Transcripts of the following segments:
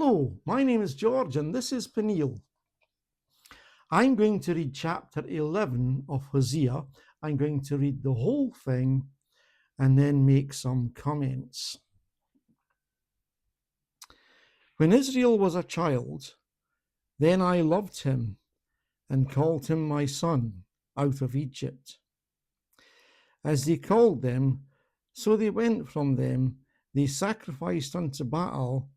Hello, my name is George and this is Peni. I'm going to read chapter 11 of Hosea. I'm going to read the whole thing and then make some comments. When Israel was a child, then I loved him and called him my son out of Egypt. As they called them, so they went from them. They sacrificed unto Baal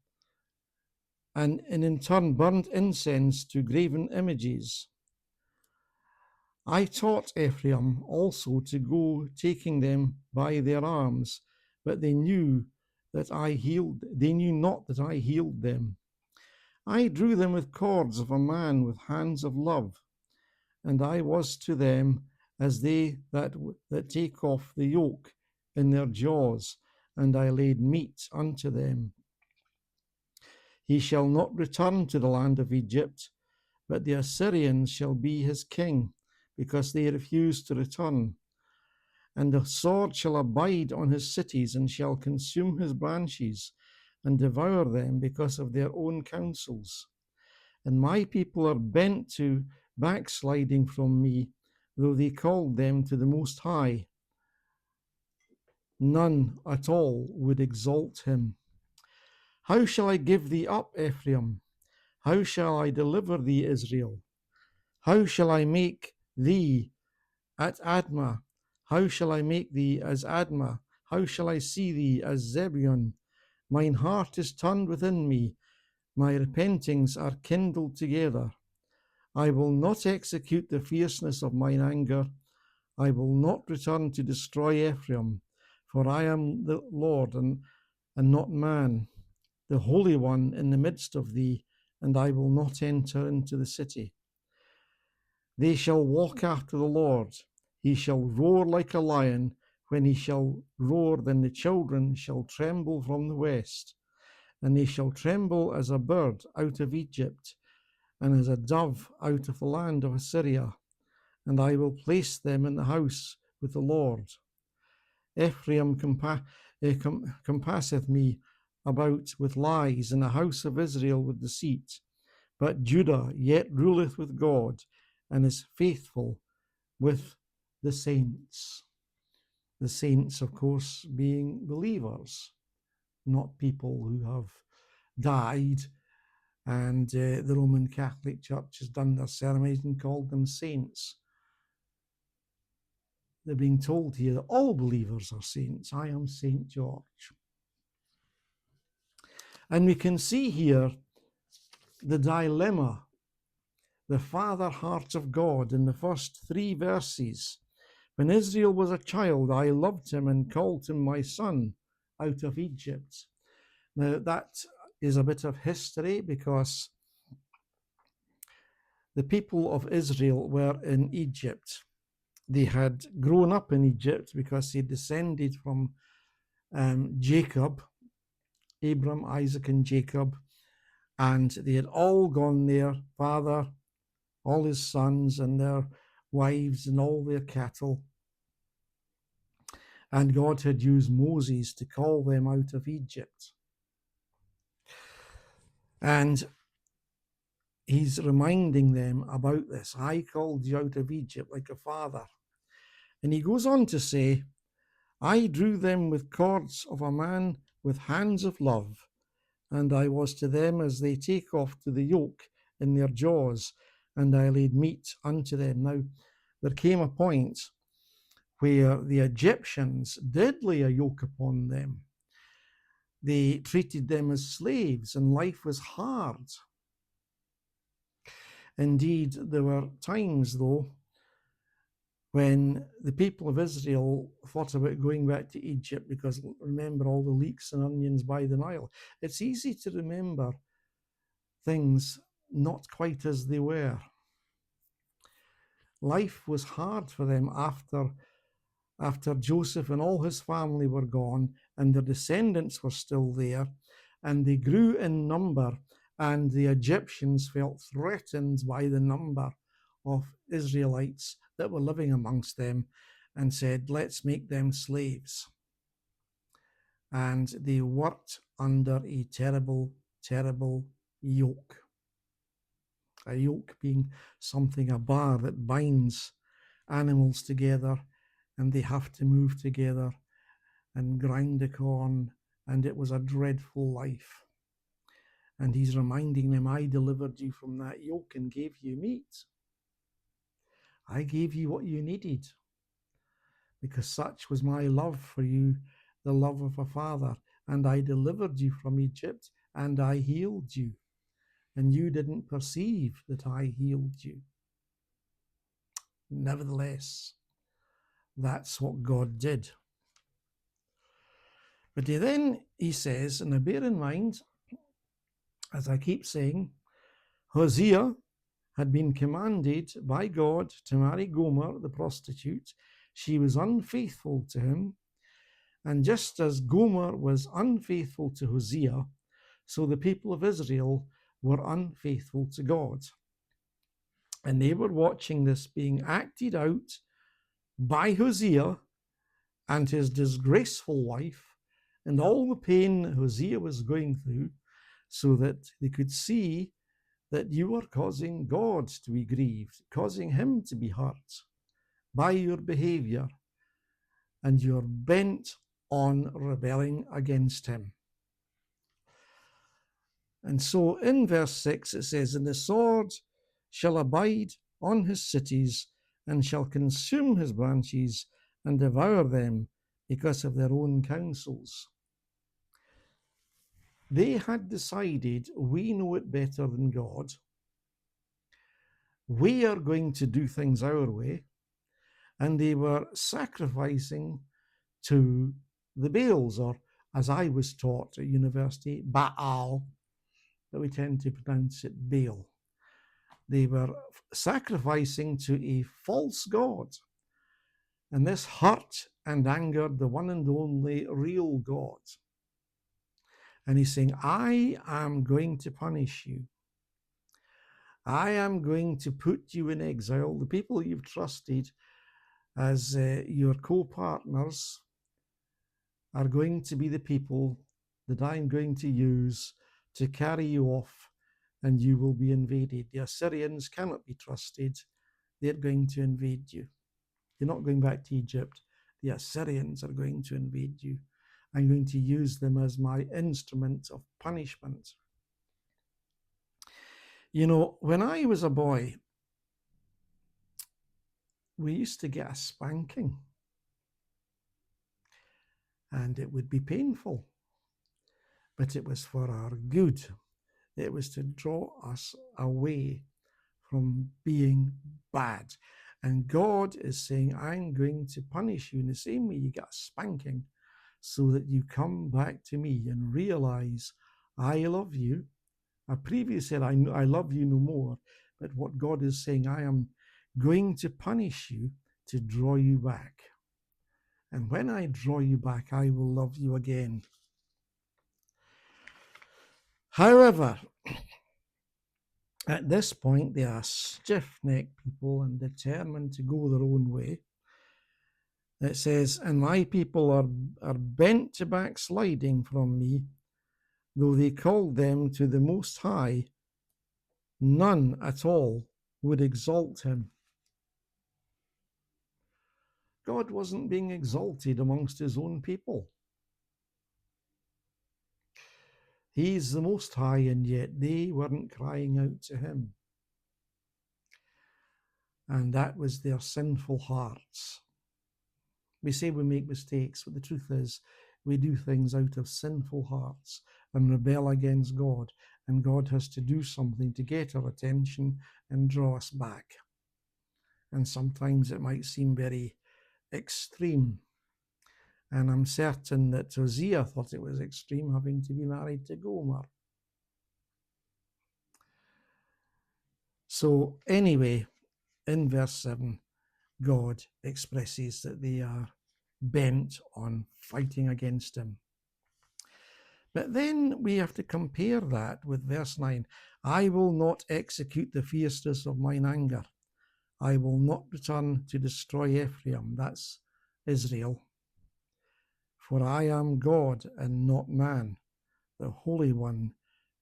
and in turn burned incense to graven images. I taught Ephraim also to go, taking them by their arms, but they knew not that I healed them. I drew them with cords of a man with hands of love, and I was to them as they that take off the yoke in their jaws, and I laid meat unto them. He shall not return to the land of Egypt, but the Assyrians shall be his king, because they refuse to return. And the sword shall abide on his cities, and shall consume his branches, and devour them because of their own counsels. And my people are bent to backsliding from me, though they called them to the Most High. None at all would exalt him. How shall I give thee up, Ephraim? How shall I deliver thee, Israel? How shall I make thee at Admah? How shall I make thee as Admah? How shall I see thee as Zebulun? Mine heart is turned within me, my repentings are kindled together. I will not execute the fierceness of mine anger. I will not return to destroy Ephraim, for I am the Lord and not man, the Holy One in the midst of thee, and I will not enter into the city. They shall walk after the Lord. He shall roar like a lion. When he shall roar, then the children shall tremble from the west. And they shall tremble as a bird out of Egypt, and as a dove out of the land of Assyria. And I will place them in the house with the Lord. Ephraim compasseth me about with lies, and the house of Israel with deceit. But Judah yet ruleth with God, and is faithful with the saints. The saints, of course, being believers, not people who have died, and the Roman Catholic Church has done their ceremonies and called them saints. They're being told here that all believers are saints. I am Saint George. And we can see here the dilemma, the father heart of God in the first 3 verses. When Israel was a child, I loved him and called him my son out of Egypt. Now, that is a bit of history, because the people of Israel were in Egypt. They had grown up in Egypt because they descended from Jacob, Abram, Isaac, and Jacob, and they had all gone there, father, all his sons and their wives and all their cattle. And God had used Moses to call them out of Egypt. And he's reminding them about this. I called you out of Egypt like a father. And he goes on to say, I drew them with cords of a man with hands of love, and I was to them as they take off to the yoke in their jaws, and I laid meat unto them. Now, there came a point where the Egyptians did lay a yoke upon them. They treated them as slaves, and life was hard. Indeed, there were times, though, when the people of Israel thought about going back to Egypt, because remember all the leeks and onions by the Nile. It's easy to remember things not quite as they were. Life was hard for them after Joseph and all his family were gone, and their descendants were still there, and they grew in number, and the Egyptians felt threatened by the number of Israelites that were living amongst them, and said, let's make them slaves. And they worked under a terrible terrible yoke. A yoke being something, a bar that binds animals together, and they have to move together and grind the corn, and it was a dreadful life. And he's reminding them, I delivered you from that yoke and gave you meat. I gave you what you needed, because such was my love for you, the love of a father. And I delivered you from Egypt, and I healed you. And you didn't perceive that I healed you. Nevertheless, that's what God did. But he says, and now bear in mind, as I keep saying, Hosea had been commanded by God to marry Gomer, the prostitute. She was unfaithful to him. And just as Gomer was unfaithful to Hosea, so the people of Israel were unfaithful to God. And they were watching this being acted out by Hosea and his disgraceful wife, and all the pain Hosea was going through, so that they could see that you are causing God to be grieved, causing him to be hurt by your behavior, and you're bent on rebelling against him. And so in verse 6 it says, and the sword shall abide on his cities, and shall consume his branches, and devour them because of their own counsels. They had decided, we know it better than God. We are going to do things our way. And they were sacrificing to the Baals, or as I was taught at university, Baal, but we tend to pronounce it Baal. They were sacrificing to a false god. And this hurt and angered the one and only real God. And he's saying, I am going to punish you. I am going to put you in exile. The people you've trusted as your co-partners are going to be the people that I'm going to use to carry you off, and you will be invaded. The Assyrians cannot be trusted. They're going to invade you. You're not going back to Egypt. The Assyrians are going to invade you. I'm going to use them as my instrument of punishment. You know, when I was a boy, we used to get a spanking. And it would be painful. But it was for our good. It was to draw us away from being bad. And God is saying, I'm going to punish you in the same way you get a spanking, so that you come back to me and realize I love you. I previously said, I love you no more. But what God is saying, I am going to punish you to draw you back. And when I draw you back, I will love you again. However, at this point, they are stiff-necked people and determined to go their own way. It says, and my people are bent to backsliding from me, though they called them to the Most High, none at all would exalt him. God wasn't being exalted amongst his own people. He's the Most High, and yet they weren't crying out to him. And that was their sinful hearts. We say we make mistakes, but the truth is we do things out of sinful hearts and rebel against God, and God has to do something to get our attention and draw us back. And sometimes it might seem very extreme. And I'm certain that Hosea thought it was extreme having to be married to Gomer. So anyway, in verse 7, God expresses that they are bent on fighting against him. But then we have to compare that with verse 9. I will not execute the fierceness of mine anger. I will not return to destroy Ephraim, that's Israel. For I am God and not man, the Holy One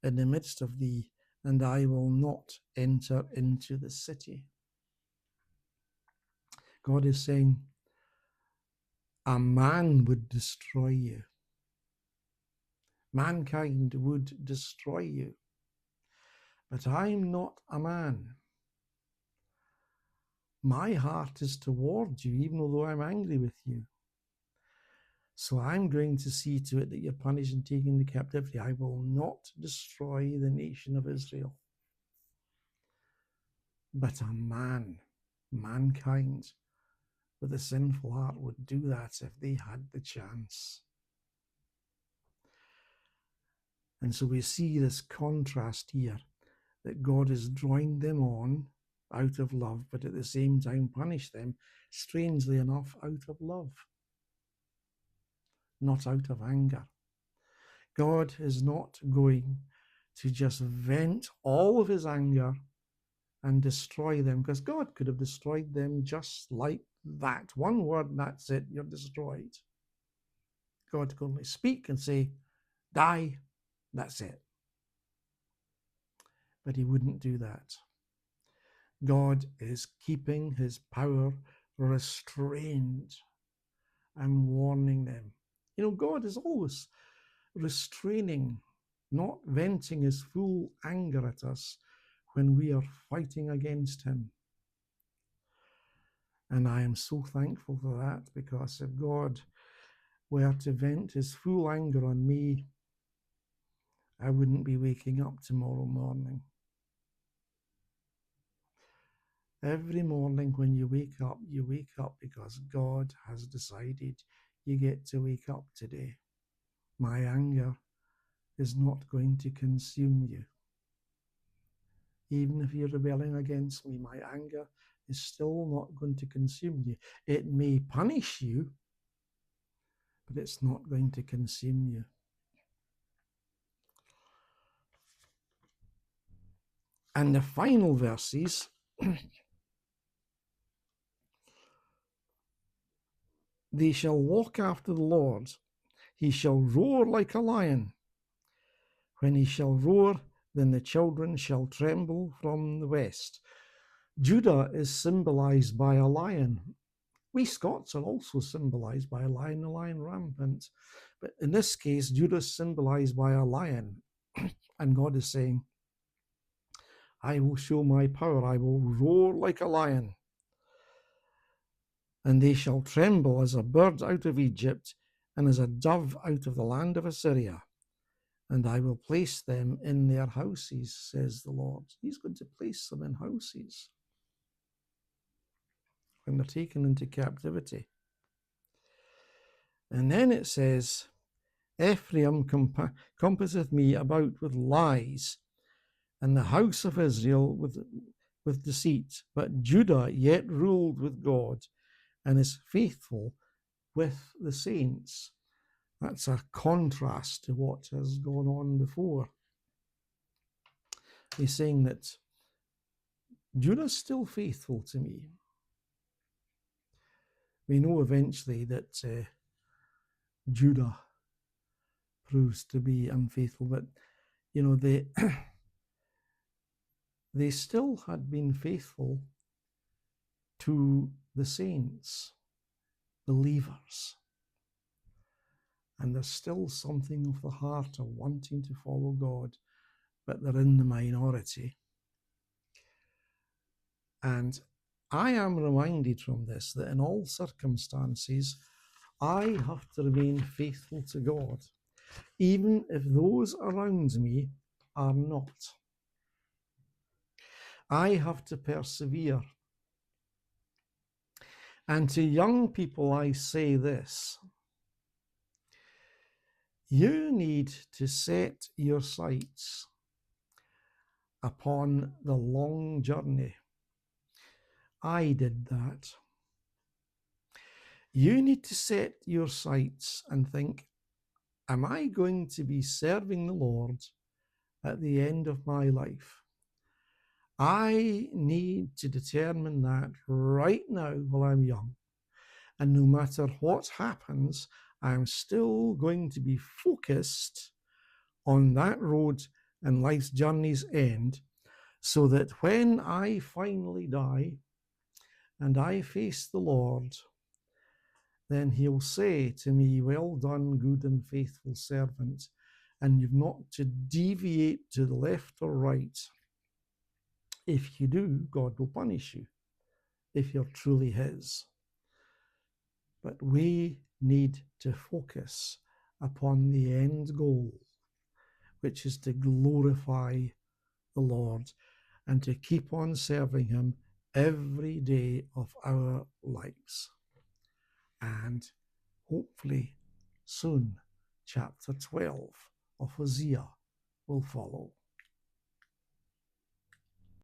in the midst of thee, and I will not enter into the city. God is saying, a man would destroy you. Mankind would destroy you. But I'm not a man. My heart is towards you, even although I'm angry with you. So I'm going to see to it that you're punished and taken into captivity. I will not destroy the nation of Israel. But a man, mankind, with a sinful heart would do that if they had the chance. And so we see this contrast here, that God is drawing them on out of love, but at the same time punish them, strangely enough, out of love, not out of anger. God is not going to just vent all of his anger and destroy them, because God could have destroyed them just like that. One word and that's it, you're destroyed. God could only speak and say, die, that's it. But he wouldn't do that. God is keeping his power restrained and warning them. You know, God is always restraining, not venting his full anger at us when we are fighting against him. And I am so thankful for that, because if God were to vent his full anger on me, I wouldn't be waking up tomorrow morning. Every morning when you wake up because God has decided you get to wake up today. My anger is not going to consume you. Even if you're rebelling against me, my anger is still not going to consume you. It may punish you, but it's not going to consume you. And the final verses, they shall walk after the Lord. He shall roar like a lion. When he shall roar, then the children shall tremble from the west. Judah is symbolized by a lion. We Scots are also symbolized by a lion rampant. But in this case, Judah is symbolized by a lion. And God is saying, I will show my power. I will roar like a lion. And they shall tremble as a bird out of Egypt, and as a dove out of the land of Assyria. And I will place them in their houses, says the Lord. He's going to place them in houses when they're taken into captivity. And then it says, Ephraim compasseth me about with lies, and the house of Israel with deceit. But Judah yet ruled with God, and is faithful with the saints. That's a contrast to what has gone on before. He's saying that Judah's still faithful to me. We know eventually that Judah proves to be unfaithful, but you know, they still had been faithful to the saints, believers. And there's still something of the heart of wanting to follow God, but they're in the minority. And I am reminded from this that in all circumstances, I have to remain faithful to God, even if those around me are not. I have to persevere. And to young people, I say this: you need to set your sights upon the long journey. I did that. You need to set your sights and think, am I going to be serving the Lord at the end of my life? I need to determine that right now while I'm young. And no matter what happens, I'm still going to be focused on that road and life's journey's end, so that when I finally die and I face the Lord, then he'll say to me, well done, good and faithful servant, and you've not to deviate to the left or right. If you do, God will punish you, if you're truly his. But we need to focus upon the end goal, which is to glorify the Lord and to keep on serving him every day of our lives. And hopefully soon, chapter 12 of Hosea will follow.